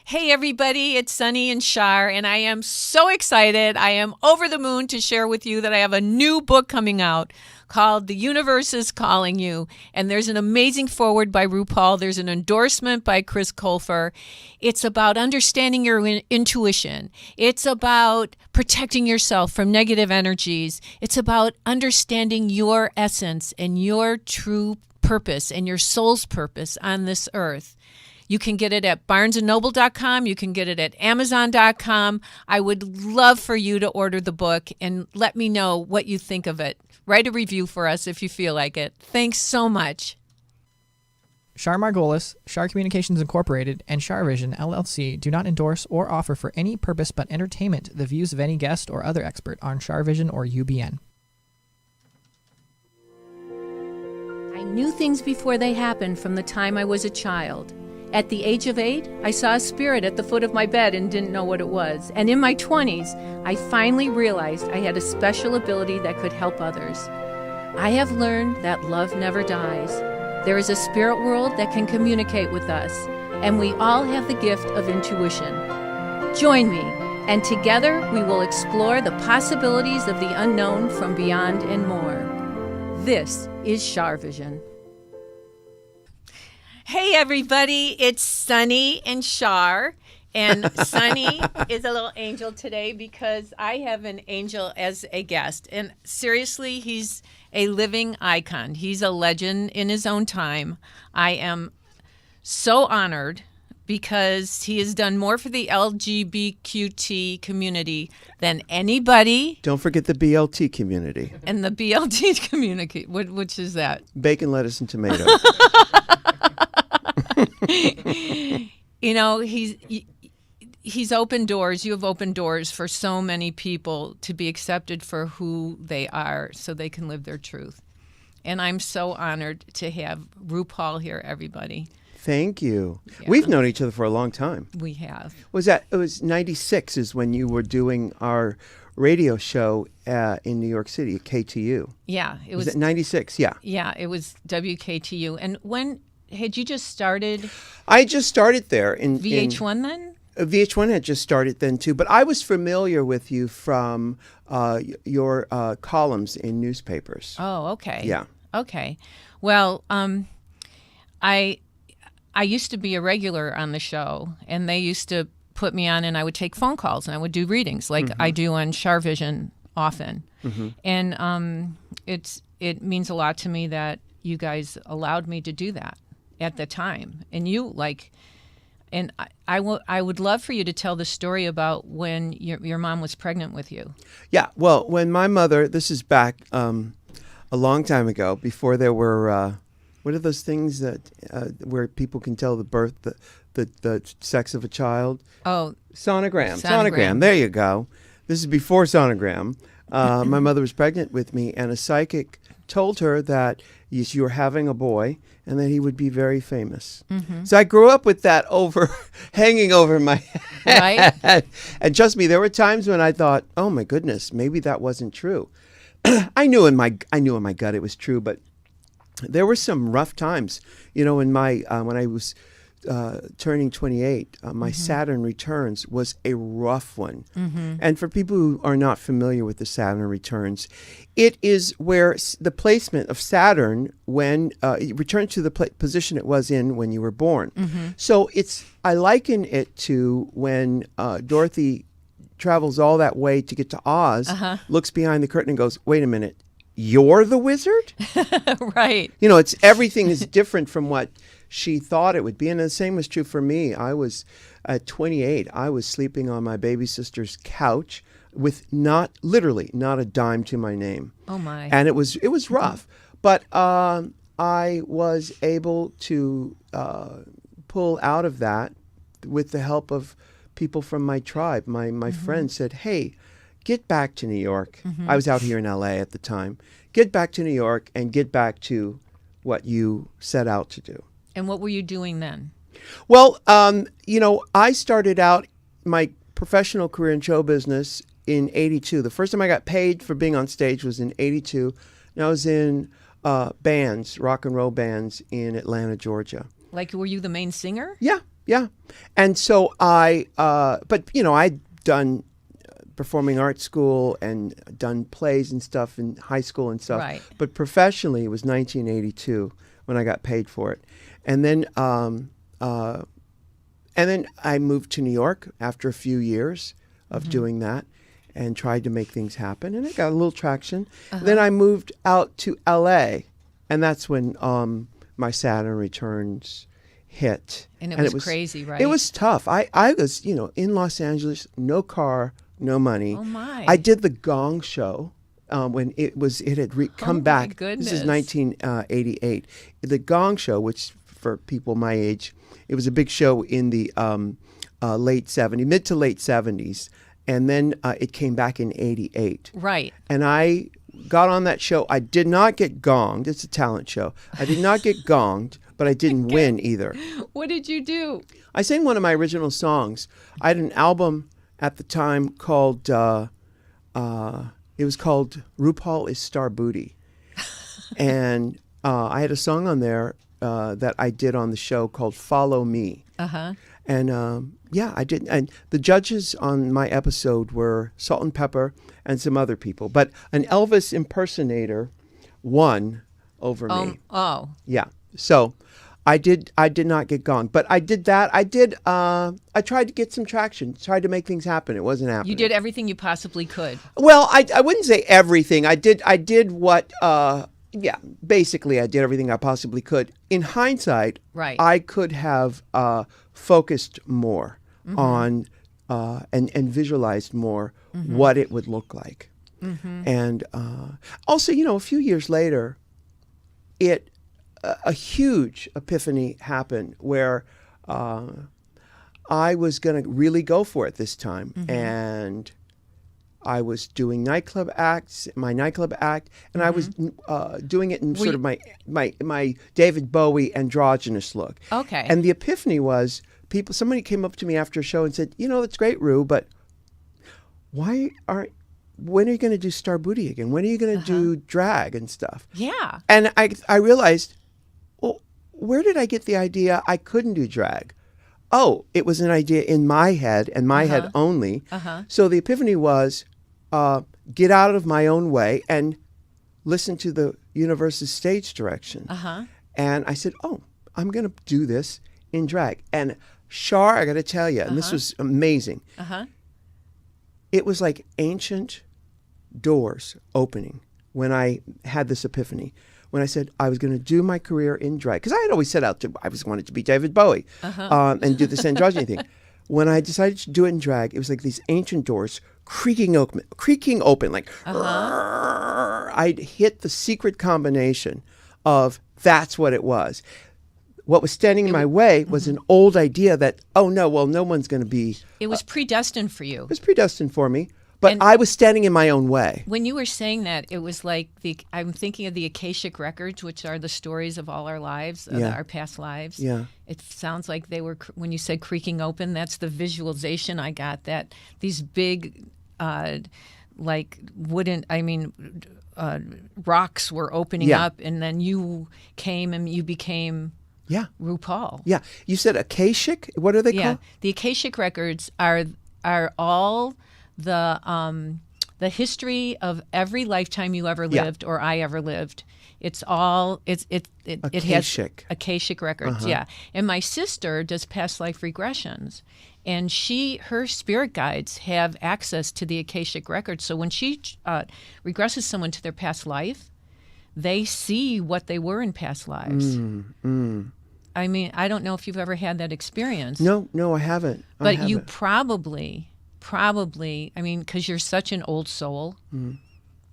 Hey everybody, it's Sunny and Char, and I am so excited. I am over the moon to share with you that I have a new book coming out called The Universe is Calling You. And there's an amazing foreword by RuPaul. There's an endorsement by Chris Colfer. It's about understanding your intuition. It's about protecting yourself from negative energies. It's about understanding your essence and your true purpose and your soul's purpose on this earth. You can get it at barnesandnoble.com. You can get it at amazon.com. I would love for you to order the book and let me know what you think of it. Write a review for us if you feel like it. Thanks so much. Char Margolis, Char Communications Incorporated, and Char Vision LLC do not endorse or offer for any purpose but entertainment the views of any guest or other expert on Char Vision or UBN. I knew things before they happened from the time I was a child. At the age of 8, I saw a spirit at the foot of my bed and didn't know what it was. And in my 20s, I finally realized I had a special ability that could help others. I have learned that love never dies. There is a spirit world that can communicate with us, and we all have the gift of intuition. Join me, and together we will explore the possibilities of the unknown from beyond and more. This is Char Vision. Hey everybody, it's Sunny and Char, and Sunny is a little angel today because I have an angel as a guest, and seriously, he's a living icon. He's a legend in his own time. I am so honored because he has done more for the LGBTQ community than anybody. Don't forget the BLT community. And the BLT community, which is that? Bacon, lettuce, and tomato. You know, he's opened doors. You have opened doors for so many people to be accepted for who they are so they can live their truth. And I'm so honored to have RuPaul here, everybody. Thank you. Yeah. We've known each other for a long time. We have. It was 96 is when you were doing our radio show in New York City at KTU. Yeah. It was it 96? Yeah. Yeah, it was WKTU. And when had you just started? I just started there. in VH1 then? VH1 had just started then too, but I was familiar with you from your columns in newspapers. Oh, okay. Yeah. Okay. Well, I used to be a regular on the show, and they used to put me on, and I would take phone calls, and I would do readings like I do on Char Vision often. And it means a lot to me that you guys allowed me to do that at the time. And I would love for you to tell the story about when your mom was pregnant with you. Yeah, well, when my mother, this is back a long time ago, before there were, what are those things that where people can tell the birth, the sex of a child? Oh. Sonogram. There you go. This is before sonogram. My mother was pregnant with me, and a psychic told her that you were having a boy and that he would be very famous. So I grew up with that hanging over my head. Right. And trust me, there were times when I thought, oh my goodness, maybe that wasn't true. I knew in my gut it was true, but there were some rough times. You know, when I was turning 28, my Saturn returns was a rough one. And for people who are not familiar with the Saturn returns, it is where the placement of Saturn when it returned to the position it was in when you were born. So I liken it to when Dorothy travels all that way to get to Oz, looks behind the curtain and goes, wait a minute, you're the wizard? Right. You know, everything is different from what she thought it would be. And the same was true for me. I was at 28. I was sleeping on my baby sister's couch with literally not a dime to my name. Oh my. And it was rough. But I was able to pull out of that with the help of people from my tribe. My friend said, hey, get back to New York. I was out here in LA at the time. Get back to New York and get back to what you set out to do. And what were you doing then? Well, I started out my professional career in show business in 82. The first time I got paid for being on stage was in 82. And I was in bands, rock and roll bands in Atlanta, Georgia. Like, were you the main singer? Yeah. Yeah. And so but I'd done performing arts school and done plays and stuff in high school and stuff. Right. But professionally, it was 1982 when I got paid for it. And then I moved to New York after a few years of doing that and tried to make things happen. And I got a little traction. Then I moved out to L.A. And that's when my Saturn Returns hit. And it was crazy, right? It was tough. I was, in Los Angeles, no car, no money. Oh, my. I did the Gong Show when it had come back. My goodness. This is 1988. The Gong Show, which for people my age, it was a big show in the mid to late 70s. And then it came back in 88. Right. And I got on that show. I did not get gonged. It's a talent show. I did not get gonged, but I didn't win either. What did you do? I sang one of my original songs. I had an album at the time called, it was called RuPaul is Star Booty. And I had a song on there that I did on the show called Follow Me. Uh-huh. And I did. And the judges on my episode were Salt and Pepper and some other people. But an Elvis impersonator won over me. Oh. Yeah. So I did not get gonged. But I did that. I tried to get some traction, tried to make things happen. It wasn't happening. You did everything you possibly could. Well, I wouldn't say everything. I did what basically I did everything I possibly could. In hindsight, Right. I could have focused more on and visualized more what it would look like. And also, a few years later, a huge epiphany happened where I was going to really go for it this time. And I was doing my nightclub act, and I was doing it in sort of my David Bowie androgynous look. Okay. And the epiphany was somebody came up to me after a show and said, that's great, Rue, but when are you going to do Star Booty again? When are you going to do drag and stuff? Yeah. And I realized, well, where did I get the idea I couldn't do drag? Oh, it was an idea in my head and my head only. So the epiphany was, get out of my own way and listen to the universe's stage direction. And I said, I'm going to do this in drag. And Char, I got to tell you, and this was amazing. It was like ancient doors opening when I had this epiphany. When I said I was going to do my career in drag, because I had always set out wanted to be David Bowie and do this androgyny thing. When I decided to do it in drag, it was like these ancient doors creaking open, like I'd hit the secret combination of that's what it was. What was standing in my way was an old idea that, no one's going to be. It was predestined for you. It was predestined for me, but And- I was standing in my own way. When you were saying that, it was like I'm thinking of the Akashic records, which are the stories of all our lives, our past lives. Yeah. It sounds like they were, when you said creaking open, that's the visualization I got, that these big, rocks were opening up, and then you came and you became RuPaul. Yeah. You said Akashic? What are they called? The Akashic records are all the history of every lifetime you ever lived or I ever lived. It's all it has Akashic records. Yeah. And my sister does past life regressions, and her spirit guides have access to the Akashic records. So when she regresses someone to their past life, they see what they were in past lives. I mean, I don't know if you've ever had that experience. No, I haven't. But you probably, I mean, because you're such an old soul.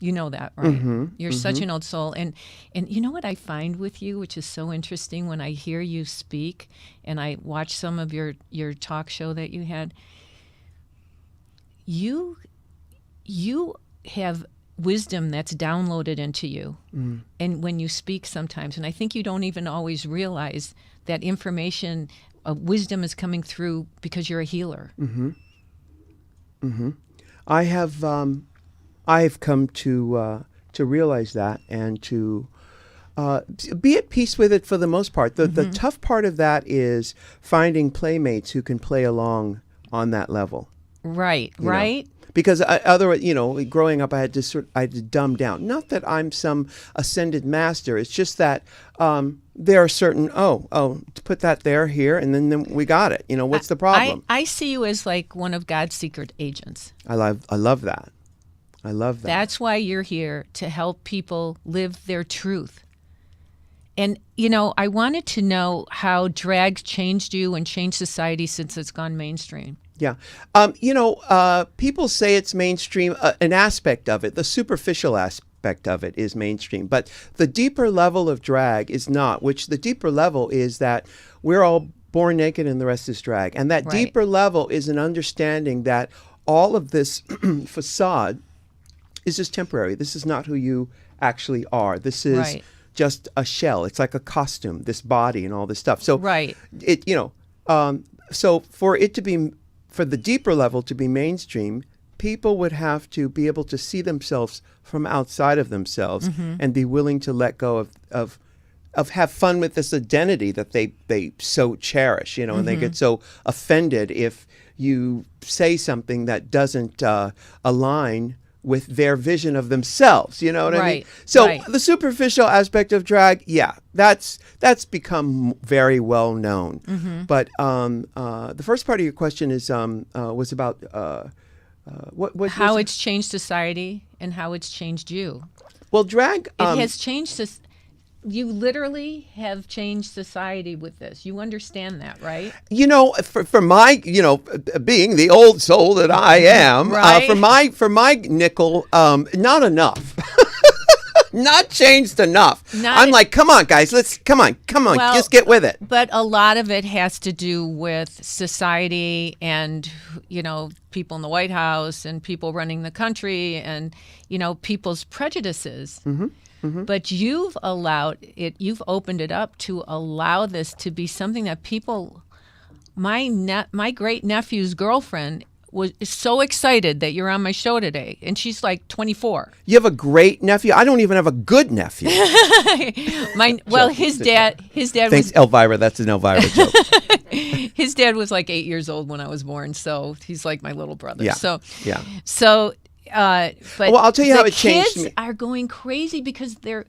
You know that, right? You're such an old soul. And you know what I find with you, which is so interesting, when I hear you speak and I watch some of your talk show that you had, you have wisdom that's downloaded into you. And when you speak sometimes, and I think you don't even always realize that information, wisdom is coming through because you're a healer. I've come to realize that and to be at peace with it for the most part. The tough part of that is finding playmates who can play along on that level. Right, you know. right. Because otherwise, growing up, I had to dumb down. Not that I'm some ascended master. It's just that there are certain to put that here, and then we got it. What's the problem? I see you as like one of God's secret agents. I love that. I love that. That's why you're here, to help people live their truth. And, I wanted to know how drag changed you and changed society since it's gone mainstream. Yeah. People say it's mainstream, an aspect of it, the superficial aspect of it is mainstream, but the deeper level of drag is not, which the deeper level is that we're all born naked and the rest is drag. And that deeper level is an understanding that all of this facade is just temporary. This is not who you actually are. This is just a shell. It's like a costume, this body and all this stuff. So so for the deeper level to be mainstream, people would have to be able to see themselves from outside of themselves and be willing to let go of have fun with this identity that they so cherish, and they get so offended if you say something that doesn't align with their vision of themselves. You know what I mean? So the superficial aspect of drag, that's become very well known. But the first part of your question is was about what how it's changed society and how it's changed you. Well, drag it has changed us. You literally have changed society with this. You understand that, right? For my, being the old soul that I am, for my nickel, not enough. Not changed enough. I'm like, come on, guys, come on, well, just get with it. But a lot of it has to do with society and, people in the White House and people running the country and, people's prejudices. But you've opened it up to allow this to be something that people, my great nephew's girlfriend is so excited that you're on my show today, and she's like 24. You have a great nephew? I don't even have a good nephew. His dad Thanks, Elvira. That's an Elvira joke. His dad was like 8 years old when I was born, so he's like my little brother. Yeah. So but I'll tell you how it changed kids are going crazy because they're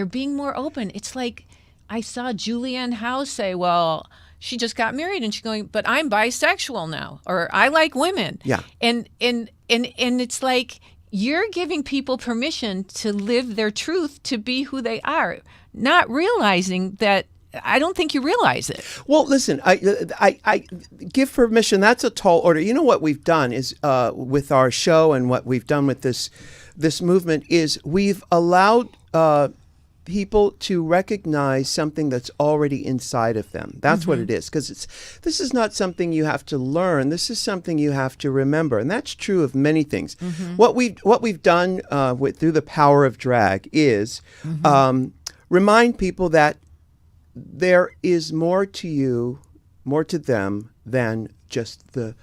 being more open. It's like I saw Julianne Howe say, well, she just got married and she's going, but I'm bisexual now, or I like women. Yeah. And it's like you're giving people permission to live their truth, to be who they are, not realizing that. I don't think you realize it. Well, listen, I give permission. That's a tall order. You know what we've done is with our show and what we've done with this movement is we've allowed people to recognize something that's already inside of them. That's what it is, because this is not something you have to learn. This is something you have to remember, and that's true of many things. What we've done through the power of drag is remind people that there is more to you, more to them than just the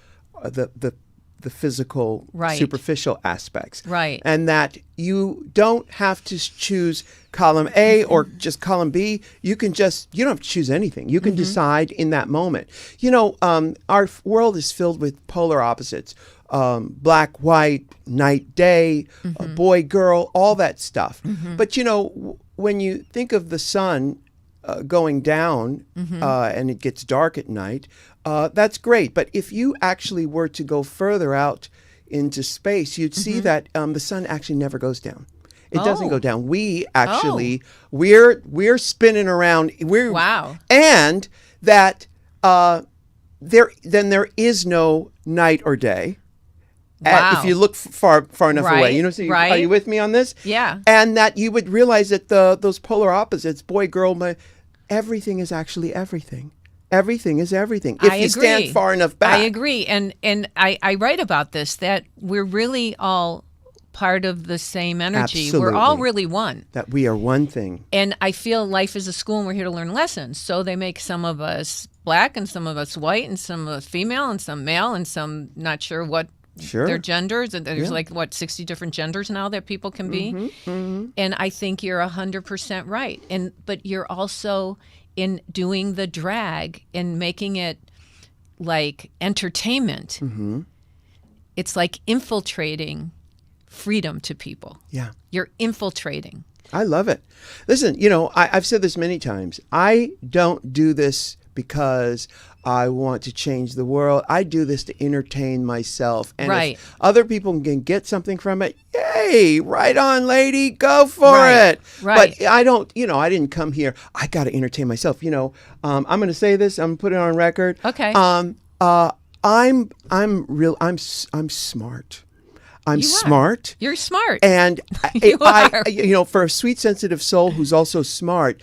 physical, superficial aspects. Right. And that you don't have to choose column A or just column B. You don't have to choose anything. You can decide in that moment. Our world is filled with polar opposites. Black, white, night, day, boy, girl, all that stuff. But, when you think of the sun going down and it gets dark at night, that's great. But if you actually were to go further out into space, you'd see that the sun actually never goes down. It doesn't go down. We actually, we're spinning around. Wow. And that there is no night or day. Wow. If you look far enough away, are you with me on this? Yeah. And that you would realize that those polar opposites, boy, girl, everything is actually everything. Everything is everything. If you stand far enough back. I agree. And I write about this, that we're really all part of the same energy. Absolutely. We're all really one. That we are one thing. And I feel life is a school and we're here to learn lessons. So they make some of us black and some of us white and some of us female and some male and some not sure what Sure. their genders. And there's Yeah. like, what, 60 different genders now that people can be? Mm-hmm. And I think you're 100% right. But you're also in doing the drag and making it like entertainment. Mm-hmm. It's like infiltrating freedom to people. Yeah. You're infiltrating. I love it. Listen, I've said this many times. I don't do this because I want to change the world. I do this to entertain myself. And Right. if other people can get something from it, yay, right on, lady, go for Right. it. Right. But I don't, I didn't come here. I got to entertain myself. I'm going to say this. I'm going to put it on record. Okay. I'm smart. I'm You are. smart. You're smart. And You are. for a sweet, sensitive soul who's also smart,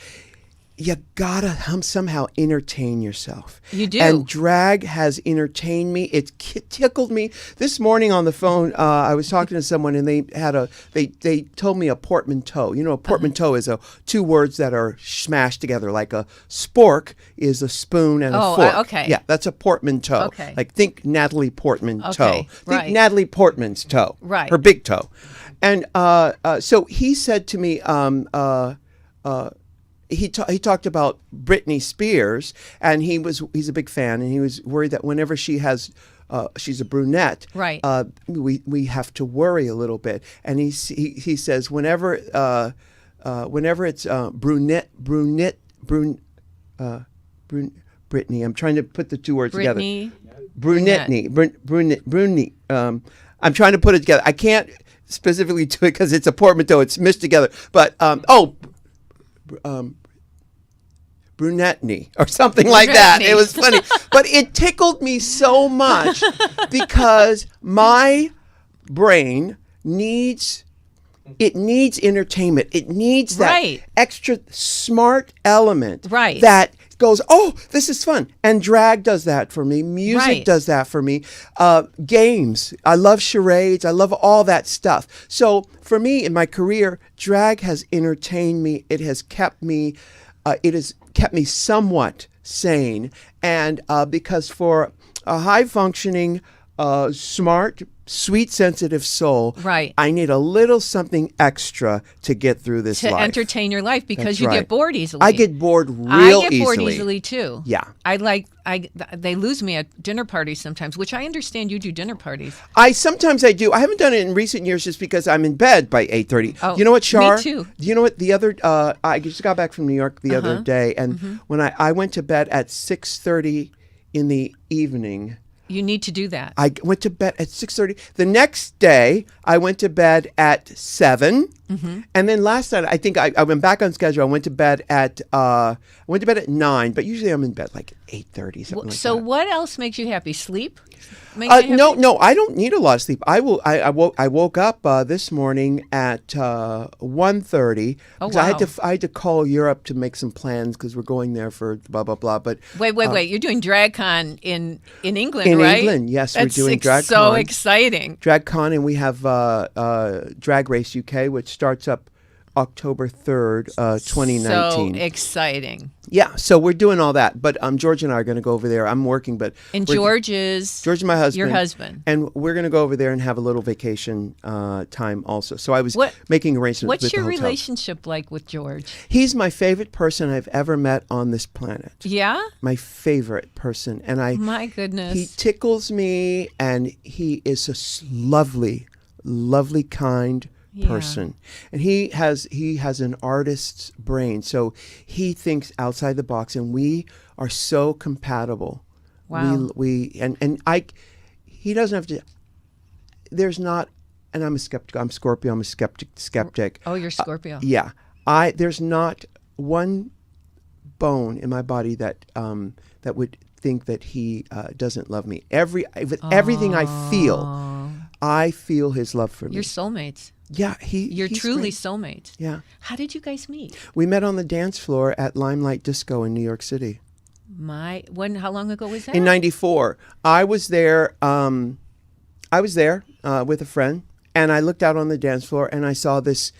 you gotta somehow entertain yourself. You do. And drag has entertained me. It tickled me. This morning on the phone, I was talking to someone, and they told me a portmanteau. A portmanteau is two words that are smashed together. Like a spork is a spoon and a fork. Okay. Yeah, that's a portmanteau. Okay. Like think Natalie Portman's Okay, toe. Think right. Natalie Portman's toe. Right. Her big toe. And so he said to me, he talked about Britney Spears, and he's a big fan, and he was worried that whenever she's a brunette, Right. We have to worry a little bit. And he says whenever it's Britney, I'm trying to put the two words together. Brunette. I'm trying to put it together. I can't specifically do it because it's a portmanteau. It's mixed together. But brunette or something like that. It was funny, but it tickled me so much because my brain needs entertainment. It needs that Right. extra smart element Right. that goes, oh, this is fun. And drag does that for me. Music Right. does that for me. Games. I love charades. I love all that stuff. So for me in my career, drag has entertained me. It has kept me somewhat sane. And because for a high functioning, smart, sweet, sensitive soul, Right. I need a little something extra to get through this to life. entertain your life because That's you right. get bored easily. I get bored real I get bored easily. easily too. Yeah. They lose me at dinner parties sometimes, which I understand you do dinner parties. Sometimes I do. I haven't done it in recent years just because I'm in bed by 8:30. Oh, you know what, Char? me too. You know what? The other I just got back from New York the other day, and Mm-hmm. when I went to bed at 6:30 in the evening. You need to do that. I went to bed at 6:30. The next day, I went to bed at 7. Mm-hmm. And then last night, I think I went back on schedule. I went to bed at 9. But usually I'm in bed like 8:30, something like So that. what else makes you happy? Sleep? Makes you happy? No, I don't need a lot of sleep. I woke up this morning at 1:30 Oh, because wow. I had to call Europe to make some plans because we're going there for blah blah blah. But Wait. You're doing DragCon in England, in right? England, yes, we're doing DragCon. So exciting. DragCon, and we have Drag Race UK, which starts up October 3rd, 2019. So exciting. Yeah, so we're doing all that. But George and I are going to go over there. I'm working, but And George George is my husband. your husband. And we're going to go over there and have a little vacation time also. So I was making arrangements What's with the your hotel. relationship like with George? He's my favorite person I've ever met on this planet. Yeah? My favorite person. And My goodness. he tickles me, and he is a lovely, lovely, kind person. And he has an artist's brain, so he thinks outside the box, and we are so compatible. Wow. He doesn't have to. There's not, and I'm a skeptic. I'm Scorpio. I'm a skeptic. Oh, you're Scorpio. Yeah. There's not one bone in my body that would think that he doesn't love me. Everything I feel his love for me. You're soulmates. Yeah, You're he's truly great. soulmates. Yeah. How did you guys meet? We met on the dance floor at Limelight Disco in New York City. How long ago was that? In '94. I was there with a friend, and I looked out on the dance floor, and I saw this.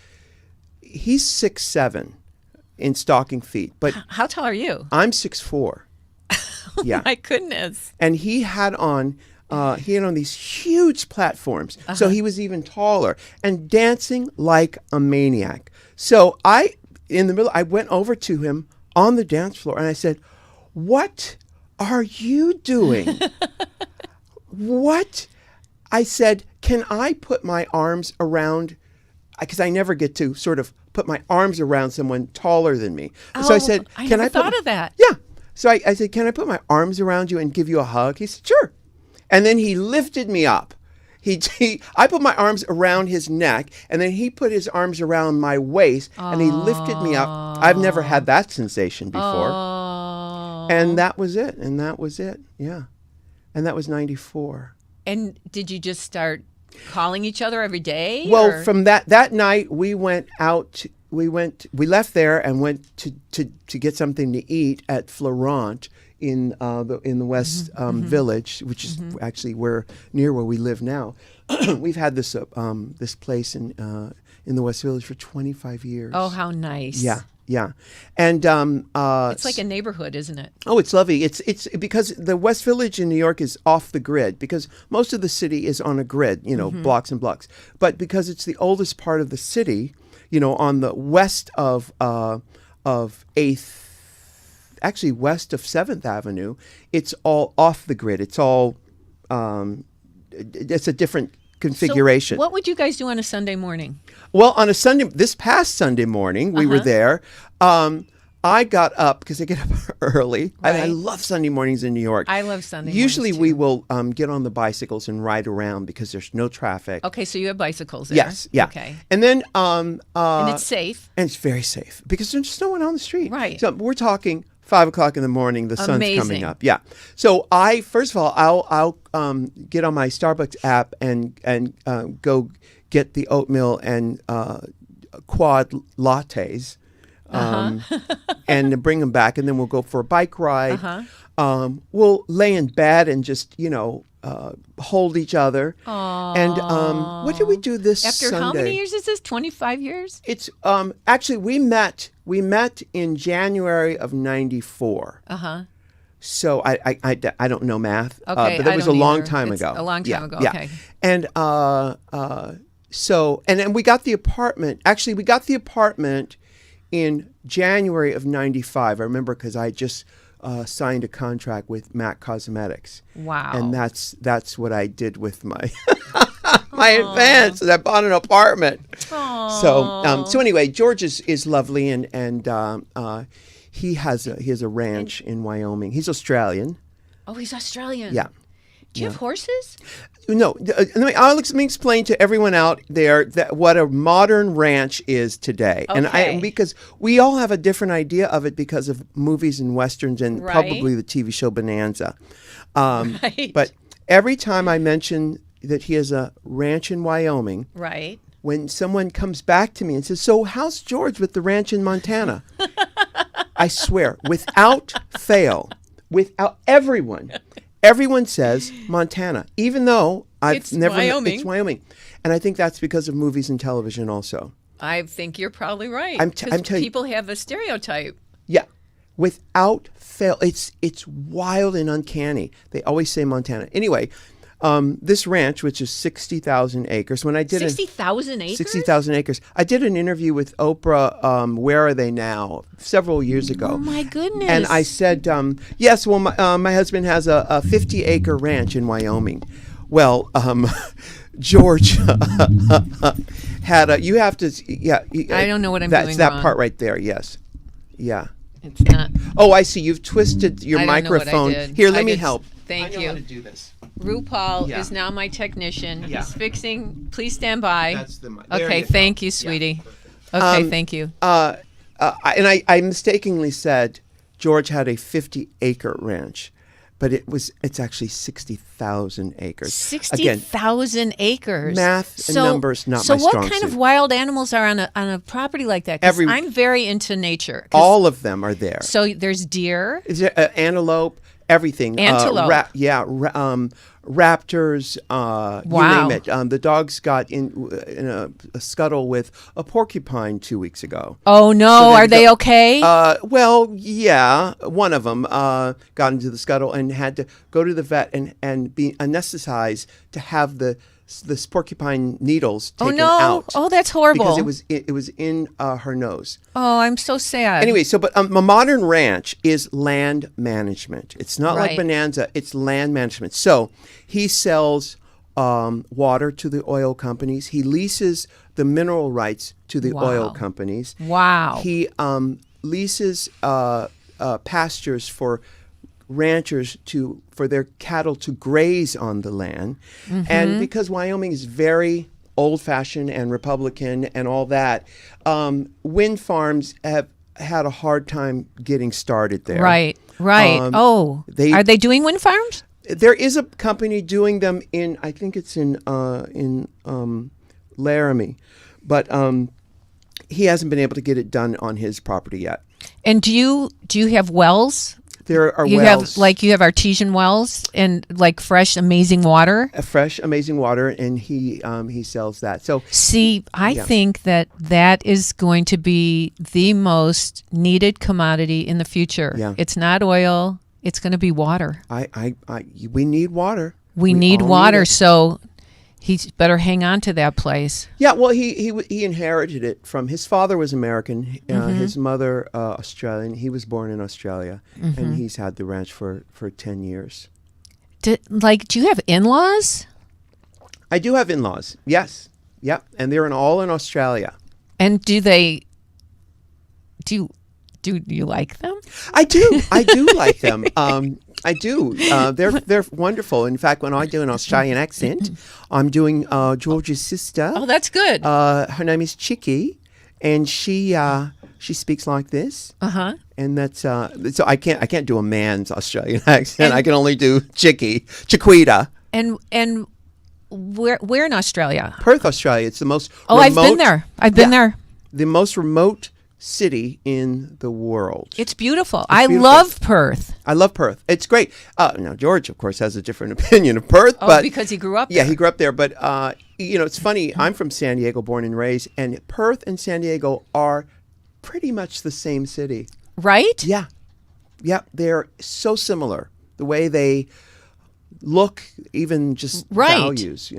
He's 6'7" in stocking feet, but How tall are you? I'm 6'4". Yeah. My goodness. And he had on he had on these huge platforms, so he was even taller and dancing like a maniac. So I went over to him on the dance floor and I said, "What are you doing?" What? I said, "Can I put my arms around," because I never get to sort of put my arms around someone taller than me. So I said, I "Can never I thought of that. Yeah. So I said, "Can I put my arms around you and give you a hug?" He said, "Sure." And then he lifted me up. I put my arms around his neck, and then he put his arms around my waist, and he lifted me up. I've never had that sensation before. And that was it. Yeah. And that was 94. And did you just start calling each other every day? Well, or? from that night, we went out. We left there and went to get something to eat at Florent in the West Village, which is actually near where we live now. We've had this place in the West Village for 25 years. Oh, how nice! Yeah, and it's like a neighborhood, isn't it? Oh, it's lovely. It's because the West Village in New York is off the grid because most of the city is on a grid, blocks and blocks. But because it's the oldest part of the city, on the west of 8th, actually west of 7th Avenue, it's all off the grid. It's all it's a different configuration. So what would you guys do on a Sunday morning? Well, this past Sunday morning, we were there. I got up because I get up early. Right. I love Sunday mornings in New York. I love Sunday Usually mornings, we too. will get on the bicycles and ride around because there's no traffic. Okay, so you have bicycles there. Yes, yeah. Okay. And then And it's safe. and it's very safe because there's just no one on the street. Right. So we're talking 5 o'clock in the morning. The sun's Amazing. coming up. Yeah. So first of all, I'll get on my Starbucks app and go get the oatmeal and quad lattes. And bring them back, and then we'll go for a bike ride. We'll lay in bed and just hold each other. And what did we do this After Sunday? how many years is this? 25 years? It's actually we met in January of '94. So I don't know math, Okay, but that I was a don't long either. time It's ago. a long time ago, Yeah. okay. And and then we got the apartment. Actually, we got the apartment in January of '95. I remember because I just signed a contract with MAC Cosmetics. Wow. And that's what I did with my my advance. I bought an apartment. Aww. So anyway, George is lovely, and he has a ranch in Wyoming. He's Australian. Oh, he's Australian. Yeah. Do you have horses? No, let me explain to everyone out there what a modern ranch is today. Okay. And because we all have a different idea of it because of movies and westerns and Right. probably the TV show Bonanza. Right. But every time I mention that he has a ranch in Wyoming, Right. when someone comes back to me and says, "So how's George with the ranch in Montana?" I swear, without fail, everyone says Montana, even though It's Wyoming. It's Wyoming, and I think that's because of movies and television also. I think you're probably right. I'm 'Cause telling you- people have a stereotype. Yeah, without fail, it's wild and uncanny. They always say Montana. Anyway, this ranch, which is 60,000 acres, when I did 60,000 acres? 60,000 acres. I did an interview with Oprah, Where Are They Now, several years ago. Oh, my goodness. And I said, yes, well, my husband has a 50-acre ranch in Wyoming. Well, George had you have to, yeah. I don't know what I'm that's doing that wrong. part right there, yes. Yeah. It's not. Oh, I see. You've twisted your I don't know what I microphone. did. Here, let I me did- help. Thank I know you. how to do this. RuPaul Yeah. is now my technician. Yeah. He's fixing. Please stand by. That's the there Okay, you go. thank you, Yeah, sweetie. perfect. Okay, thank you. I mistakenly said George had a 50-acre ranch, but it's actually 60,000 acres. 60,000 acres. math and numbers not so my what strong kind suit. of wild animals are on a property like that? 'Cause Every- I'm very into nature. 'Cause- all of them are there. So there's deer. Is there antelope? Everything. Antelope. raptors, Wow. you name it. The dogs got in a scuttle with a porcupine 2 weeks ago. Oh no, So are they okay? Well, yeah, one of them got into the scuttle and had to go to the vet and be anesthetized to have the porcupine needles Oh taken no! out. Oh, that's horrible. Because it was in her nose. Oh, I'm so sad. Anyway, but a modern ranch is land management. It's not like Right. Bonanza. It's land management. So he sells water to the oil companies. He leases the mineral rights to the Wow. oil companies. Wow. He leases pastures for ranchers for their cattle to graze on the land. And because Wyoming is very old-fashioned and Republican and all that, wind farms have had a hard time getting started there. Right. Right. Are they doing wind farms? There is a company doing them I think it's in Laramie, but he hasn't been able to get it done on his property yet. And do you have wells? There are You wells. you have artesian wells and like fresh, amazing water. Fresh, amazing water, and he sells that. So See, I think that is going to be the most needed commodity in the future. Yeah. It's not oil; it's going to be water. we need water. We need all water, it. so he better hang on to that place. Yeah, well, he inherited it from his father was American, his mother Australian. He was born in Australia, and he's had the ranch for 10 years. Do you have in-laws? I do have in-laws. Yes, yep, and they're all in Australia. And do you like them? I do like them. I do. They're wonderful. In fact, when I do an Australian accent, I'm doing George's sister. Oh, that's good. Her name is Chicky, and she speaks like this. And that's so I can't do a man's Australian accent. I can only do Chiquita. And where in Australia? Perth, Australia. It's the most. Oh, remote, I've been there. I've been there. The most remote city in the world. It's beautiful. I beautiful. love Perth. I love Perth. It's great. Now George, of course, has a different opinion of Perth, Oh, but because he grew up yeah, there. he grew up there. But it's funny. I'm from San Diego, born and raised, and Perth and San Diego are pretty much the same city. Right? Yeah, they're so similar. The way they look, even just Right. values.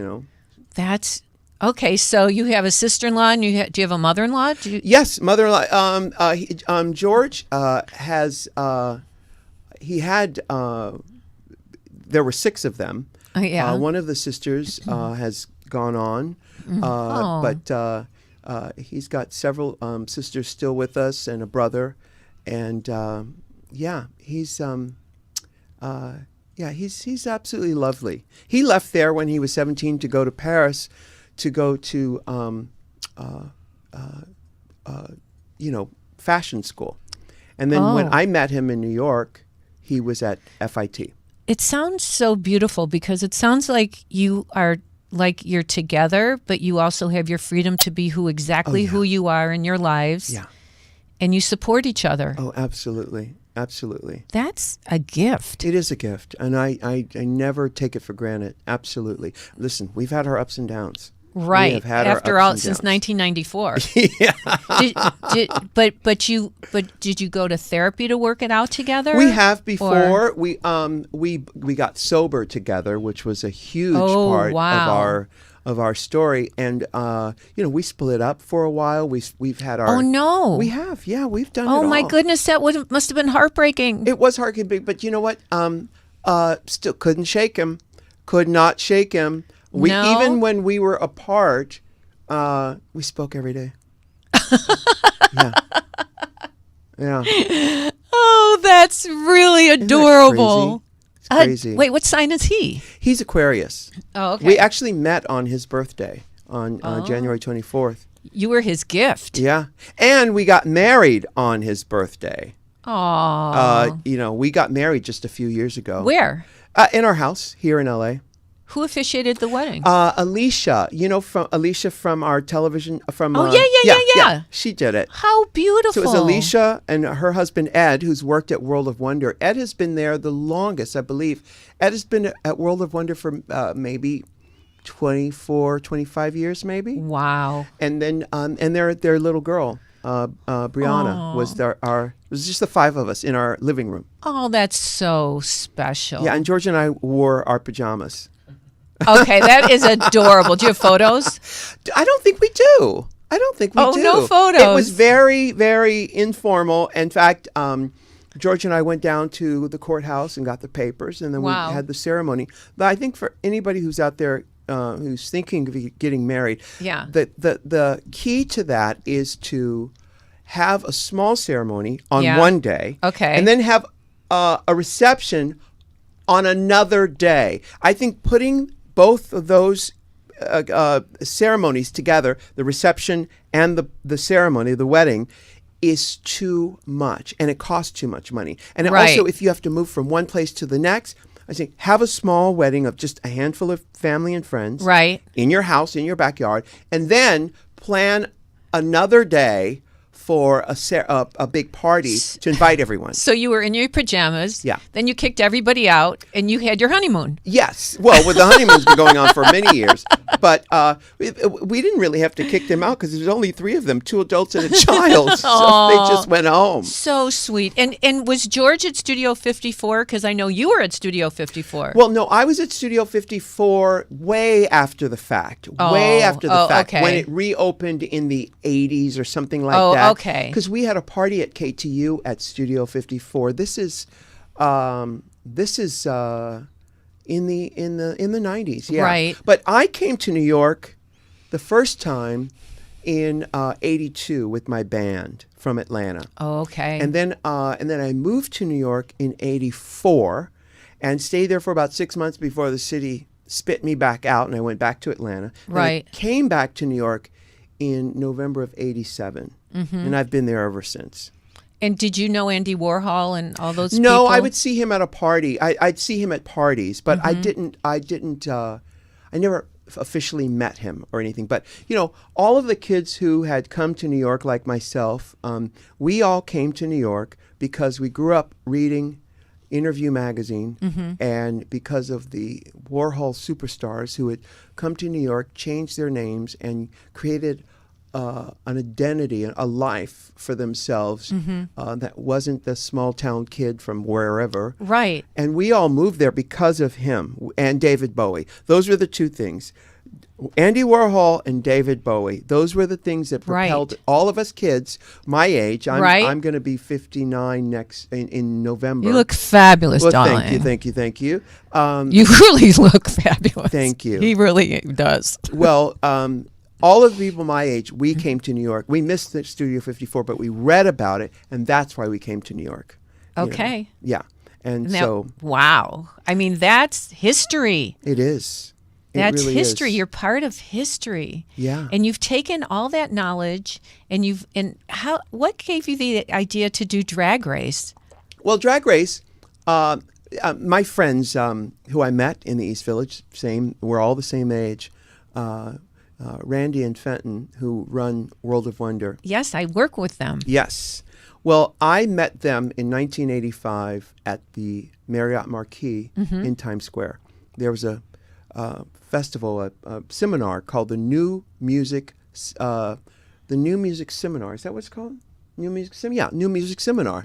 That's okay. So you have a sister-in-law, and do you have a mother-in-law? Yes, mother-in-law. George has. He had. There were 6 of them. Yeah. One of the sisters has gone on, Oh. but he's got several sisters still with us and a brother, and he's absolutely lovely. He left there when he was 17 to go to Paris, to go to fashion school, and then when I met him in New York, he was at FIT. It sounds so beautiful because it sounds like you're together, but you also have your freedom to be who you are in your lives. Yeah. And you support each other. Oh, absolutely. Absolutely. That's a gift. It is a gift, and I never take it for granted. Absolutely. Listen, we've had our ups and downs. We Right. have had our After ups all, and since downs. 1994. Yeah. But did you go to therapy to work it out together? We have before. We got sober together, which was a huge part of our story, and we split up for a while. We've had our. Oh no. We have, yeah, we've done it Oh all. my goodness, that must have been heartbreaking. It was heartbreaking, but you know what? Still couldn't shake him. Could not shake him. No? Even when we were apart, we spoke every day. Yeah. Yeah. Oh, that's really Isn't that adorable. crazy? It's crazy. Wait, what sign is he? He's Aquarius. Oh, okay. We actually met on his birthday on January 24th. You were his gift. Yeah. And we got married on his birthday. Aww. We got married just a few years ago. Where? In our house here in LA. Who officiated the wedding? Alicia, from our television from. Oh, yeah. She did it. How beautiful! So it was Alicia and her husband Ed, who's worked at World of Wonder. Ed has been there the longest, I believe. Ed has been at World of Wonder for maybe 24, 25 years, maybe. Wow! And then and their little girl, Brianna, was it was just the five of us in our living room. Oh, that's so special. Yeah, and George and I wore our pajamas. Okay, that is adorable. Do you have photos? I don't think we do. do. No photos. It was very, very informal. In fact, George and I went down to the courthouse and got the papers, and then we had the ceremony. But I think for anybody who's out there who's thinking of getting married, the key to that is to have a small ceremony on one day, and then have a reception on another day. I think putting both of those ceremonies together, the reception and the ceremony, the wedding, is too much, and it costs too much money. And also, if you have to move from one place to the next, I say have a small wedding of just a handful of family and friends, in your house, in your backyard, and then plan another day for a big party to invite everyone. So you were in your pajamas. Yeah. Then you kicked everybody out, and you had your honeymoon. Yes. Well, the honeymoon's been going on for many years, but we didn't really have to kick them out because there was only 3 of them, 2 adults and a child. So they just went home. So sweet. And was George at Studio 54? Because I know you were at Studio 54. Well, no, I was at Studio 54 way after the fact. Okay. When it reopened in the 80s or something like that. Okay. Because we had a party at KTU at Studio 54. This is in the 90s, yeah. Right. But I came to New York the first time in 82 with my band from Atlanta. Oh, okay. And then I moved to New York in 84 and stayed there for about 6 months before the city spit me back out, and I went back to Atlanta. Right. And I came back to New York in November of 87. And I've been there ever since. And did you know Andy Warhol and all those people? No, I would see him at a party. I'd see him at parties, but I never officially met him or anything. But, all of the kids who had come to New York, like myself, we all came to New York because we grew up reading Interview magazine, and because of the Warhol superstars who had come to New York, changed their names, and created an identity, a life for themselves that wasn't the small town kid from wherever. Right. And we all moved there because of him and David Bowie. Those were the 2 things. Andy Warhol and David Bowie. Those were the things that propelled all of us kids my age. I'm going to be 59 in November. You look fabulous, darling. Thank you. You really look fabulous. Thank you. He really does. Well, all of the people my age, we came to New York. We missed the Studio 54, but we read about it, and that's why we came to New York. Okay. Yeah. And now, so... Wow. I mean, that's history. It is. That's really history. is. You're part of history. Yeah. And you've taken all that knowledge, what gave you the idea to do Drag Race? Well, Drag Race, my friends who I met in the East Village, we're all the same age. Randy and Fenton, who run World of Wonder. Yes, I work with them. Yes. Well, I met them in 1985 at the Marriott Marquis in Times Square. There was a festival, a seminar called the New Music Seminar. Is that what it's called? New Music Seminar.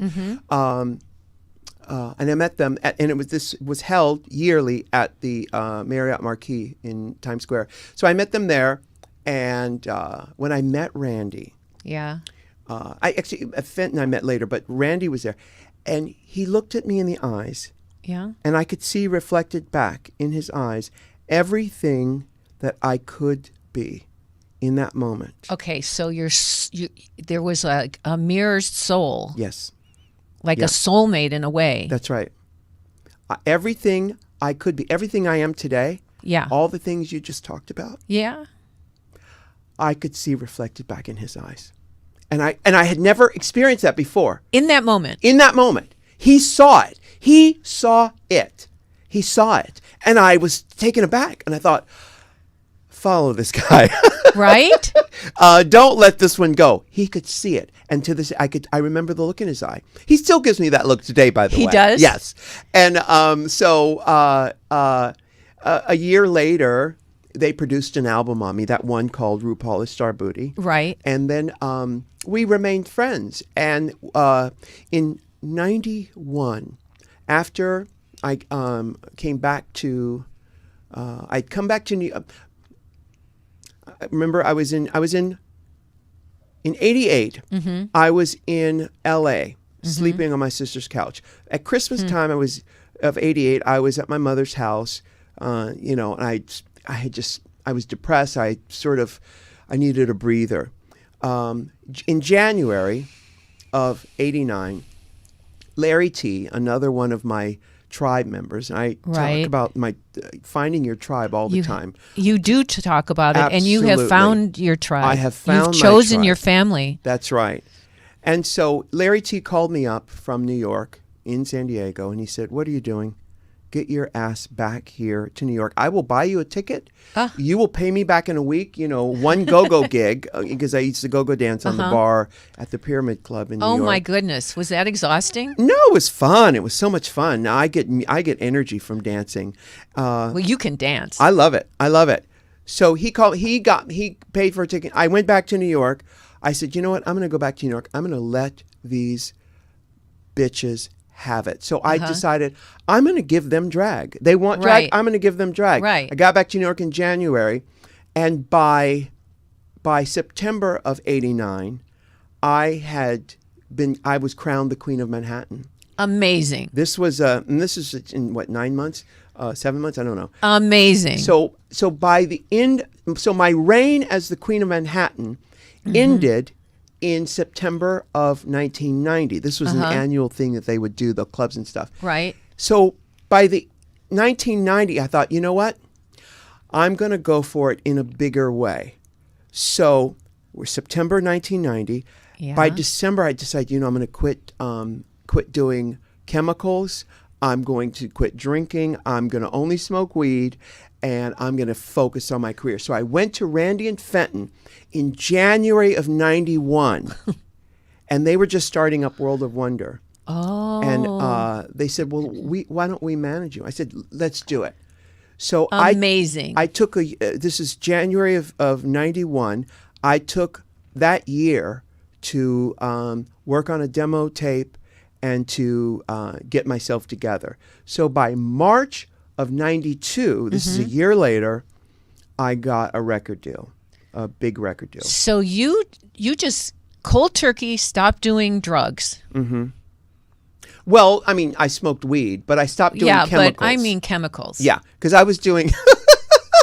And I met them, this was held yearly at the Marriott Marquis in Times Square. So I met them there, and when I met Randy, Fenton I met later, but Randy was there, and he looked at me in the eyes, and I could see reflected back in his eyes everything that I could be in that moment. Okay, so there was a mirrored soul. Yes. Like a soulmate in a way. That's right. Everything I could be, everything I am today, all the things you just talked about, I could see reflected back in his eyes. And I had never experienced that before. In that moment. He saw it. He saw it. And I was taken aback, and I thought, follow this guy. Right? Don't let this one go. He could see it, and to this, I remember the look in his eye. He still gives me that look today, by the way. He does? Yes. And a year later, they produced an album on me, that one called RuPaul is Star Booty. Right. And then we remained friends. And in 91, after I came back to, I'd come back to New York. I remember I was in 88, I was in LA sleeping on my sister's couch. At Christmas time of 88, I was at my mother's house, and I was depressed. I needed a breather. In January of 89, Larry T, another one of my tribe members, and I talk about my finding your tribe all the time. You do talk about it, Absolutely. and you have found your tribe. I have found You've my chosen tribe. your family. That's right. And so Larry T called me up from New York in San Diego, and he said, "What are you doing? Get your ass back here to New York. I will buy you a ticket. You will pay me back in a week, one go-go gig," because I used to go dance on the bar at the Pyramid Club in New York. Oh my goodness. Was that exhausting? No, it was fun. It was so much fun. Now I get energy from dancing. Well, you can dance. I love it. So he paid for a ticket. I went back to New York. I said, you know what? I'm going to go back to New York. I'm going to let these bitches have it. So I decided I'm going to give them drag. They want drag. I'm going to give them drag. Right. I got back to New York in January, and by September of 89, I was crowned the Queen of Manhattan. Amazing. This was in what, 9 months, 7 months? I don't know. Amazing. So by the end, my reign as the Queen of Manhattan ended in September of 1990. This was an annual thing that they would do, the clubs and stuff. Right. So by the 1990, I thought, you know what? I'm going to go for it in a bigger way. So we're September 1990. Yeah. By December, I decided, I'm going to quit doing chemicals. I'm going to quit drinking. I'm going to only smoke weed, and I'm going to focus on my career. So I went to Randy and Fenton in January of 91, and they were just starting up World of Wonder. Oh. And they said, well, why don't we manage you? I said, let's do it. So amazing. I took this is January of 91. I took that year to work on a demo tape and to get myself together. So by March of 92, this is a year later, I got a record deal, a big record deal. So you just cold turkey stopped doing drugs. Mm-hmm. Well, I mean, I smoked weed, but I stopped doing chemicals. Yeah, but I mean chemicals. Yeah, because I was doing...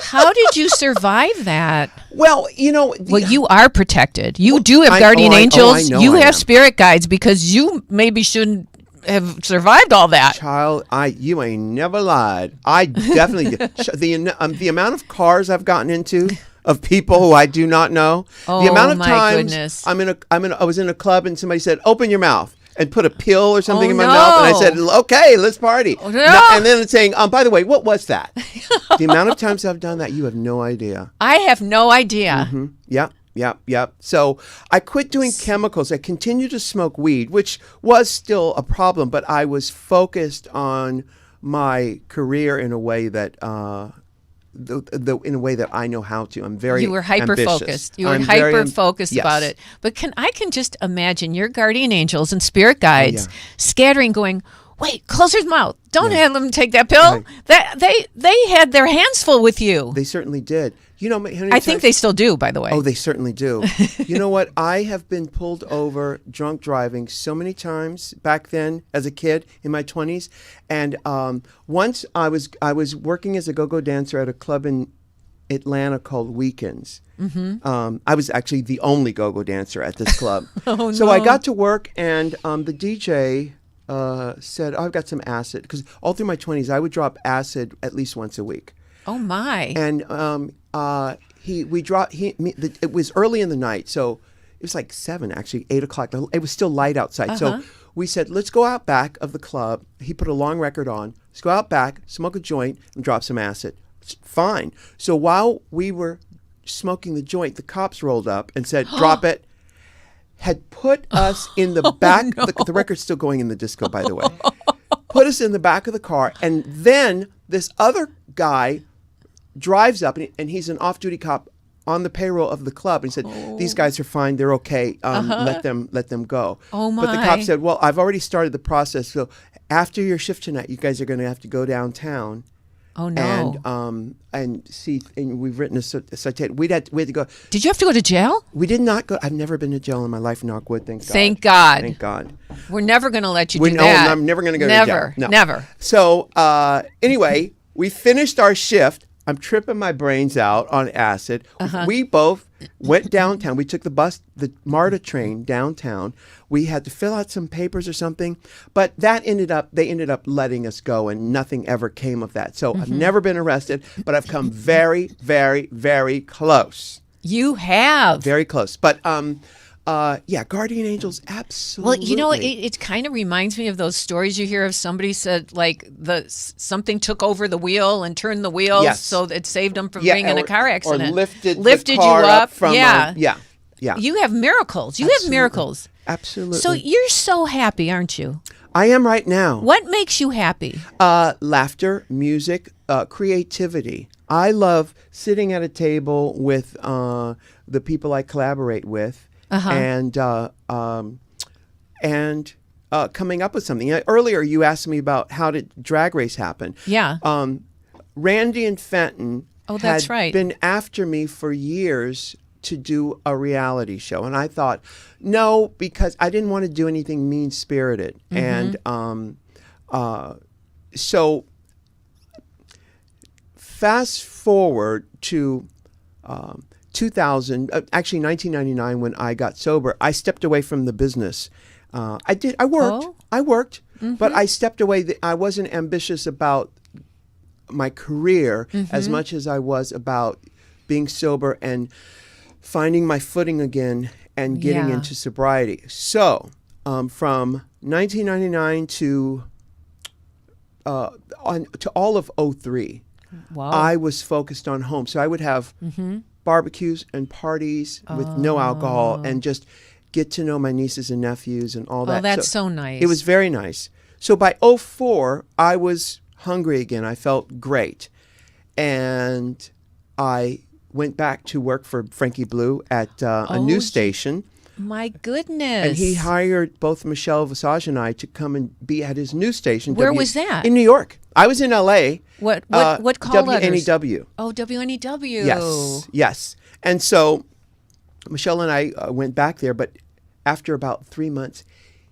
How did you survive that? Well, Well, you are protected. You do have guardian angels. You have spirit guides, because you maybe shouldn't have survived all that. Child, you ain't never lied. I definitely did. The amount of cars I've gotten into of people who I do not know. Oh, the amount of my times goodness. I was in a club and somebody said, "Open your mouth," and put a pill or something Oh, in my no. mouth, and I said, "Okay, let's party." Oh, no. And then it's saying, "By the way, what was that?" The amount of times I've done that, you have no idea. I have no idea. Yep. So I quit doing chemicals. I continued to smoke weed, which was still a problem, but I was focused on my career in a way that in a way that I know how to. I'm very You were hyper ambitious. focused. You were I'm very hyper focused yes. about it. But I can just imagine your guardian angels and spirit guides scattering, going, "Wait, close his mouth. Don't have them take that pill." Right. They had their hands full with you. They certainly did. I think they still do, by the way. Oh, they certainly do. You know what? I have been pulled over drunk driving so many times back then as a kid in my 20s. And once I was working as a go-go dancer at a club in Atlanta called Weekends. I was actually the only go-go dancer at this club. So I got to work, and the DJ said, "I've got some acid." Because all through my 20s, I would drop acid at least once a week. Oh, my. And it was early in the night, so it was like 7, actually 8 o'clock. It was still light outside. So we said, let's go out back of the club. He put a long record on, Let's go out back, smoke a joint, and drop some acid. It's fine. So while we were smoking the joint, the cops rolled up and said, drop it. Had put us in the back. No. The record's still going in the disco, by the way. Put us in the back of the car. And then this other guy drives up, and he's an off-duty cop on the payroll of the club. And he said, these guys are fine. They're okay. Let them go. Oh, But the my. cop said, well, I've already started the process. So after your shift tonight, you guys are going to have to go downtown. Oh, no. And see, and we've written a citation. We had to go. Did you have to go to jail? We did not go. I've never been to jail in my life. Knock wood. Thank God. Thank God. We're never going to let you We do know that. I'm never going to go never, to jail. No. Never. So anyway, we finished our shift. I'm tripping my brains out on acid. We both went downtown. We took the bus, the MARTA train downtown. We had to fill out some papers or something, but they ended up letting us go, and nothing ever came of that. So I've never been arrested, but I've come very, very, very close. You have. Very close. But yeah, guardian angels, absolutely. Well, you know, it kind of reminds me of those stories you hear of somebody said, like, something took over the wheel and turned the wheels, Yes. so it saved them from being in a car accident. Or lifted the you car up. from yeah. Yeah. You have miracles. You have miracles. Absolutely. So you're so happy, aren't you? I am right now. What makes you happy? Laughter, music, creativity. I love sitting at a table with the people I collaborate with, and coming up with something. Earlier, you asked me about how did Drag Race happen. Yeah. Randy and Fenton that's had right. been after me for years to do a reality show, and I thought, no, because I didn't want to do anything mean-spirited, and so fast forward to 2000, actually 1999, when I got sober. I stepped away from the business. I worked, but I stepped away. I wasn't ambitious about my career as much as I was about being sober and finding my footing again and getting into sobriety. So from 1999 to all of 03, Wow. I was focused on home. So I would have barbecues and parties with no alcohol and just get to know my nieces and nephews and all that. Oh, that's so nice. It was very nice. So by 04, I was hungry again. I felt great. And I went back to work for Frankie Blue at a news station. My goodness. And he hired both Michelle Visage and I to come and be at his news station. Where was that? In New York. I was in L.A. What call letters? WNEW. Oh, WNEW. Yes. And so Michelle and I went back there, but after about 3 months,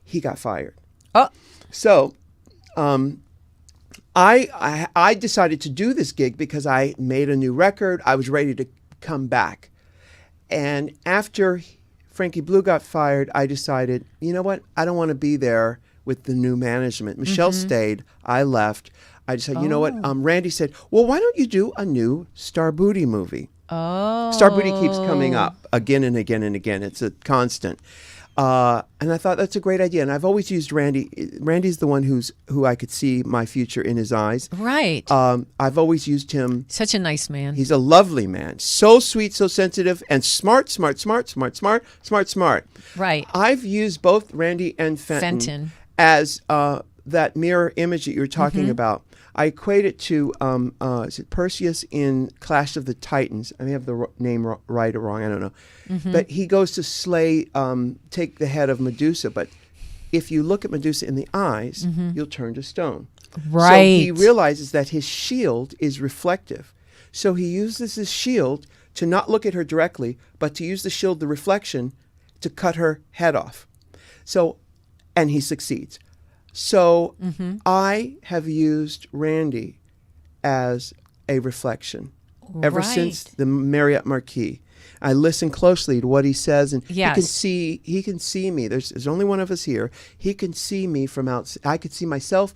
he got fired. Oh. So I decided to do this gig because I made a new record. I was ready to come back. And after Frankie Blue got fired, I decided, you know what? I don't want to be there with the new management. Michelle stayed. I left. I decided, you know what? Randy said, well, why don't you do a new Star Booty movie? Oh. Star Booty keeps coming up again and again and again. It's a constant. And I thought that's a great idea. And I've always used Randy. Randy's the one who I could see my future in his eyes. Right. I've always used him. Such a nice man. He's a lovely man. So sweet, so sensitive, and smart. Right. I've used both Randy and Fenton. As that mirror image that you were talking about. I equate it to, is it Perseus in Clash of the Titans? I may have the name right or wrong, I don't know. But he goes to slay, take the head of Medusa. But if you look at Medusa in the eyes, you'll turn to stone. Right. So he realizes that his shield is reflective. So he uses his shield to not look at her directly, but to use the shield, the reflection, to cut her head off. So, and he succeeds. So I have used Randy as a reflection ever since the Marriott Marquis. I listen closely to what he says, and he can see me. There's only one of us here. He can see me from outside. I could see myself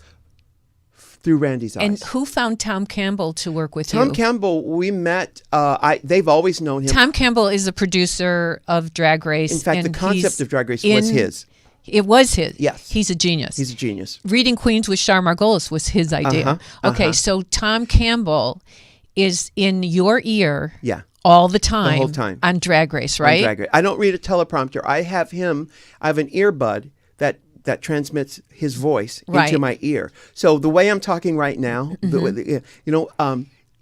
through Randy's eyes. And who found Tom Campbell to work with you? Tom Campbell, we met. They've always known him. Tom Campbell is a producer of Drag Race. In fact, the concept of Drag Race was his. It was his. Yes. He's a genius. He's a genius. Reading Queens with Char Margolis was his idea. Okay, so Tom Campbell is in your ear Yeah. all the time. The whole time. On Drag Race, right? On Drag Race. I don't read a teleprompter. I have an earbud that transmits his voice into my ear. So the way I'm talking right now,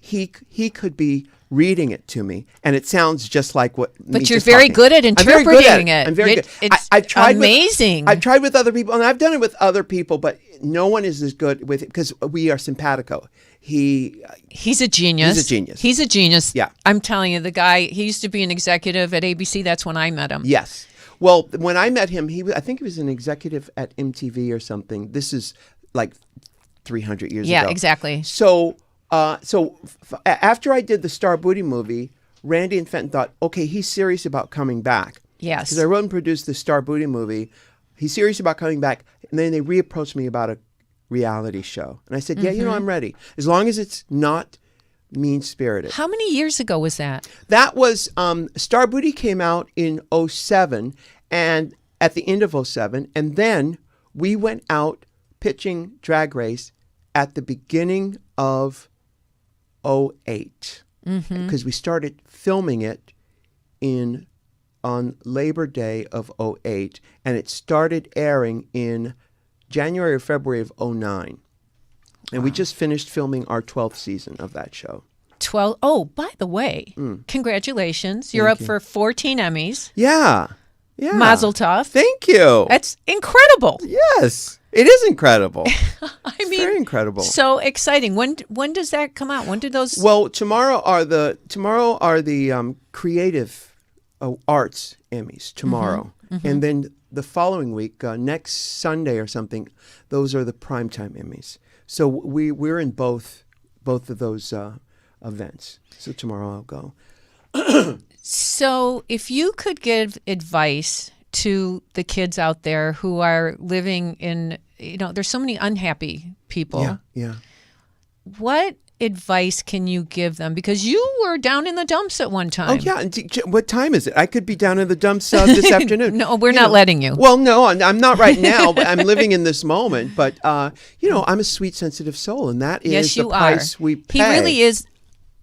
he could be reading it to me, and it sounds just like what. But you're very good at interpreting it. I'm very good. It's I've tried amazing. I've tried with other people, and I've done it with other people, but no one is as good with it because we are simpatico. He's a genius. He's a genius. He's a genius. Yeah. I'm telling you, the guy, he used to be an executive at ABC. That's when I met him. Yes. Well, when I met him, I think he was an executive at MTV or something. This is like 300 years ago. Yeah, exactly. So after I did the Star Booty movie, Randy and Fenton thought, okay, he's serious about coming back. Yes. Because I wrote and produced the Star Booty movie. He's serious about coming back. And then they reapproached me about a reality show. And I said, yeah, I'm ready. As long as it's not mean-spirited. How many years ago was that? That was, Star Booty came out in 2007, and at the end of 2007. And then we went out pitching Drag Race at the beginning of 2008. Because we started filming it on Labor Day of 2008, and it started airing in January or February of 2009. And we just finished filming our 12th season of that show. 12. Oh, by the way, congratulations. You're up for 14 Emmys. Yeah. Yeah. Mazel tov. Thank you. That's incredible. Yes. It is incredible. It's very incredible. So exciting. When does that come out? When do those? Well, tomorrow are the creative arts Emmys tomorrow. And then the following week, next Sunday or something, those are the primetime Emmys. So we're in both of those events. So tomorrow I'll go. So if you could give advice to the kids out there who are living in, there's so many unhappy people. Yeah. What advice can you give them? Because you were down in the dumps at one time. Oh, yeah. What time is it? I could be down in the dumps this afternoon. No, we're not letting you. Well, no, I'm not right now, but I'm living in this moment. But, I'm a sweet, sensitive soul, and that is the price we pay. He really is.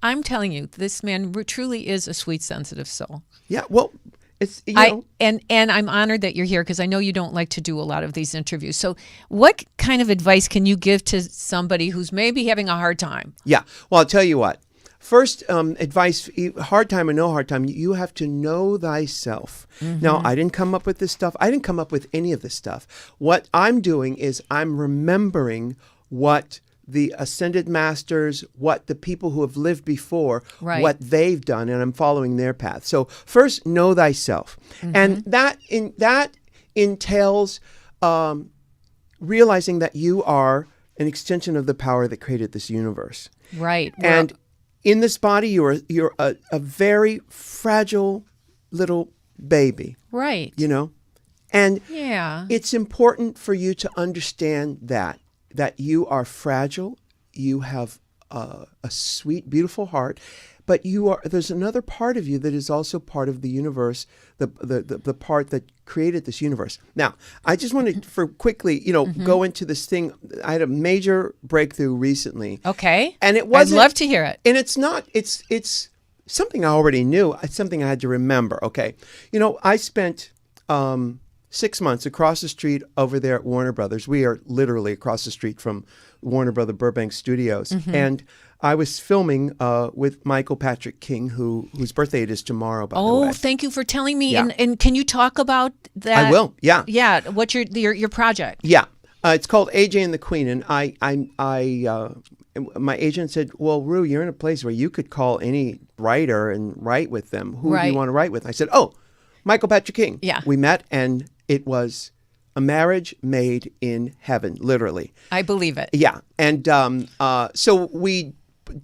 I'm telling you, this man truly is a sweet, sensitive soul. Yeah, well, it's, and I'm honored that you're here because I know you don't like to do a lot of these interviews. So what kind of advice can you give to somebody who's maybe having a hard time? Yeah, well, I'll tell you what. First, advice, hard time or no hard time, you have to know thyself. Now, I didn't come up with this stuff. I didn't come up with any of this stuff. What I'm doing is I'm remembering what the ascended masters, what the people who have lived before, what they've done, and I'm following their path. So first, know thyself. And that entails realizing that you are an extension of the power that created this universe. Right. And in this body, you're a very fragile little baby. Right. And yeah, it's important for you to understand that you are fragile, you have a sweet, beautiful heart, but there's another part of you that is also part of the universe, the part that created this universe. Now, I just want to quickly, go into this thing. I had a major breakthrough recently. Okay. And it wasn't. I'd love to hear it. And it's not. It's something I already knew. It's something I had to remember. Okay. I spent 6 months across the street over there at Warner Brothers. We are literally across the street from Warner Brother Burbank Studios. And I was filming with Michael Patrick King, whose birthday it is tomorrow, by the way. Oh, thank you for telling me. Yeah. And can you talk about that? I will, yeah. Yeah, what's your project? Yeah. It's called AJ and the Queen. And my agent said, well, Rue, you're in a place where you could call any writer and write with them. Who do you want to write with? I said, Michael Patrick King. Yeah. We met, and it was a marriage made in heaven, literally. I believe it. Yeah. And so we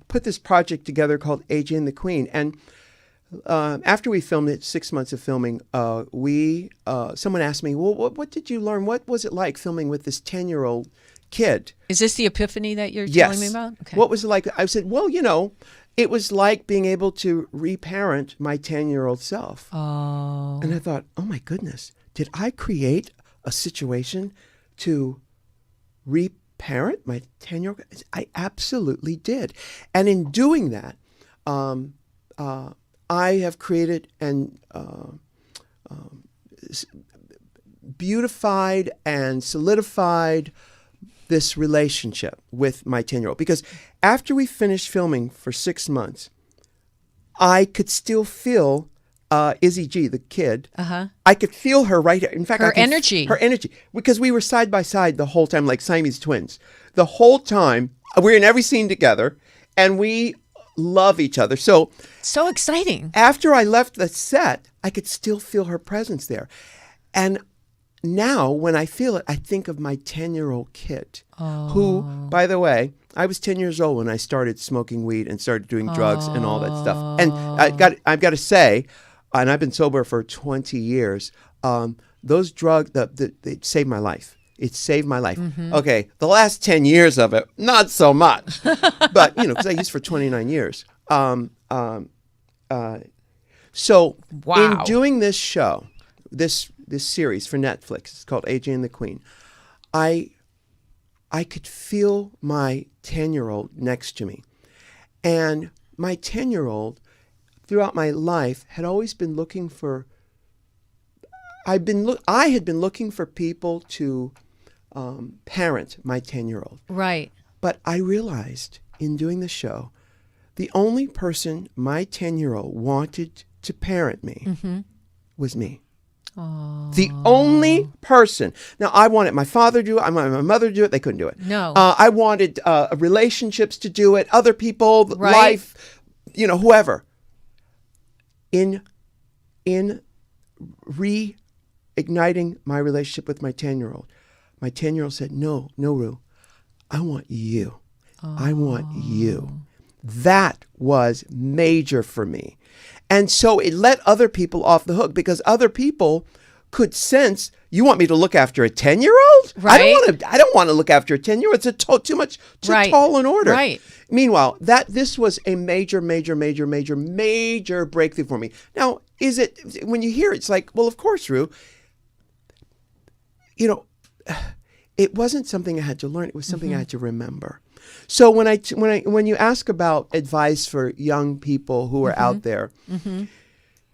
put this project together called AJ and the Queen. And after we filmed it, 6 months of filming, someone asked me, well, what did you learn? What was it like filming with this 10-year-old kid? Is this the epiphany that you're Yes. telling me about? Okay. What was it like? I said, well, it was like being able to reparent my 10-year-old self. Oh. And I thought, oh my goodness, did I create a situation to reparent my 10-year-old. I absolutely did. And in doing that, I have created and beautified and solidified this relationship with my 10-year-old. Because after we finished filming for 6 months, I could still feel Izzy G, the kid. I could feel her right here. In fact, Her energy. Her energy. Because we were side by side the whole time, like Siamese twins. The whole time, we're in every scene together, and we love each other. So exciting. after I left the set, I could still feel her presence there. And now when I feel it, I think of my 10-year-old kid, who, by the way, I was 10 years old when I started smoking weed and started doing drugs and all that stuff. And I've got to say, and I've been sober for 20 years, those drugs, they saved my life. It saved my life. Okay, the last 10 years of it, not so much. But, because I used for 29 years. So Wow. in doing this show, this series for Netflix, it's called AJ and the Queen, I could feel my 10-year-old next to me. And my 10-year-old, throughout my life, had always been looking for, I had been looking for people to parent my 10-year-old. Right. But I realized in doing the show, the only person my 10-year-old wanted to parent me was me. The only person. Now, I wanted my father to do it. I wanted my mother to do it. They couldn't do it. No. I wanted relationships to do it. Other people, Right. life, whoever. In reigniting my relationship with my 10-year-old said, no, Rue, I want you. I want you. That was major for me. And so it let other people off the hook because other people could sense, you want me to look after a 10-year-old? Right. I don't want to look after a 10-year-old. It's too Right. tall an order. Right. Meanwhile, this was a major breakthrough for me. Now, is it, when you hear it, it's like, well, of course, Rue, it wasn't something I had to learn. It was something I had to remember. So when you ask about advice for young people who are out there,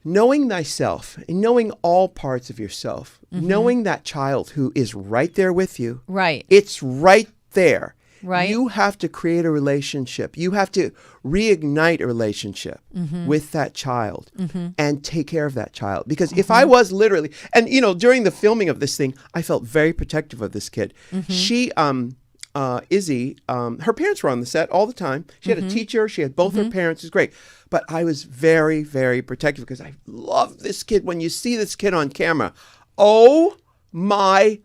knowing thyself and knowing all parts of yourself, knowing that child who is right there with you, Right. it's right there. Right. You have to create a relationship. You have to reignite a relationship with that child and take care of that child. Because if I was literally, and during the filming of this thing, I felt very protective of this kid. She, Izzy, her parents were on the set all the time. She had a teacher. She had both her parents. It was great. But I was very, very protective because I love this kid. When you see this kid on camera, oh my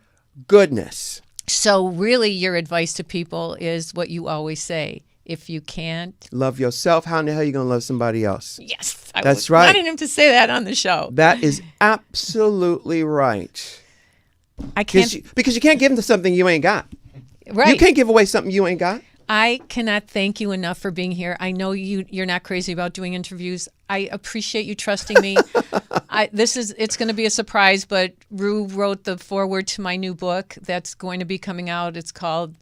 goodness. So really your advice to people is what you always say. If you can't love yourself, how in the hell are you going to love somebody else? Yes. That's right. I wanted him to say that on the show. That is absolutely right. I can't. Because you can't give them something you ain't got. Right. You can't give away something you ain't got. I cannot thank you enough for being here. I know you're not crazy about doing interviews. I appreciate you trusting me. It's going to be a surprise, but Rue wrote the foreword to my new book that's going to be coming out. It's called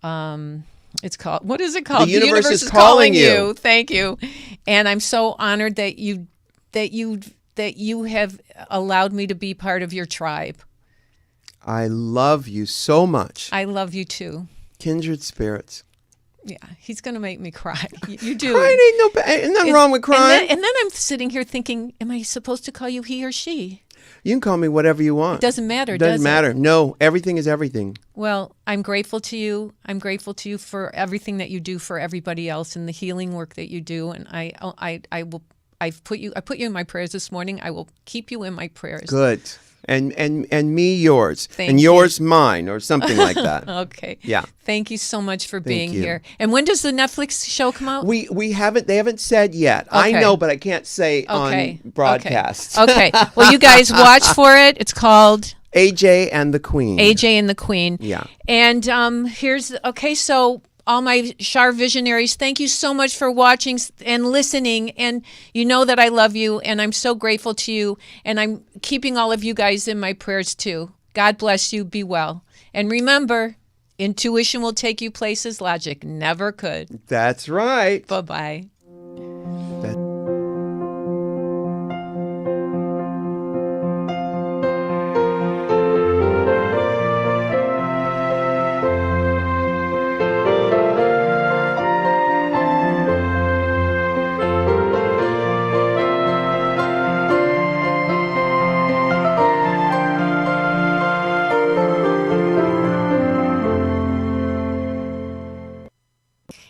what is it called? The Universe is Calling You. Thank you. And I'm so honored that you have allowed me to be part of your tribe. I love you so much. I love you too. Kindred spirits. Yeah, he's going to make me cry. You do. Crying ain't nothing wrong with crying. And then I'm sitting here thinking, am I supposed to call you he or she? You can call me whatever you want. It doesn't matter, does it? Matter. No, everything is everything. Well, I'm grateful to you. I'm grateful to you for everything that you do for everybody else and the healing work that you do. And I put you in my prayers this morning. I will keep you in my prayers. Good. And me yours. Thank and you. yours mine or something like that. Okay. Yeah. Thank you so much for being you. here. And when does the Netflix show come out? They haven't said yet. Okay. I know, but I can't say on broadcast. Okay. Well, you guys watch for it. It's called AJ and the Queen. AJ and the Queen. Yeah. And so all my Char visionaries, thank you so much for watching and listening. And you know that I love you and I'm so grateful to you. And I'm keeping all of you guys in my prayers too. God bless you. Be well. And remember, intuition will take you places logic never could. That's right. Bye-bye.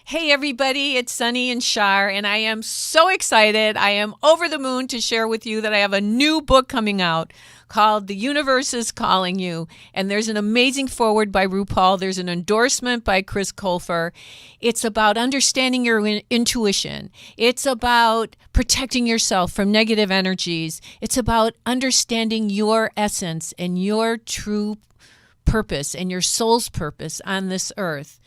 Hey everybody, it's Sunny and Char, and I am so excited. I am over the moon to share with you that I have a new book coming out called The Universe is Calling You. And there's an amazing foreword by RuPaul. There's an endorsement by Chris Colfer. It's about understanding your intuition. It's about protecting yourself from negative energies. It's about understanding your essence and your true purpose and your soul's purpose on this earth.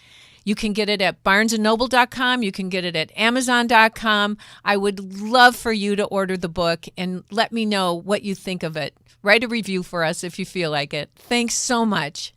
You can get it at barnesandnoble.com. You can get it at amazon.com. I would love for you to order the book and let me know what you think of it. Write a review for us if you feel like it. Thanks so much.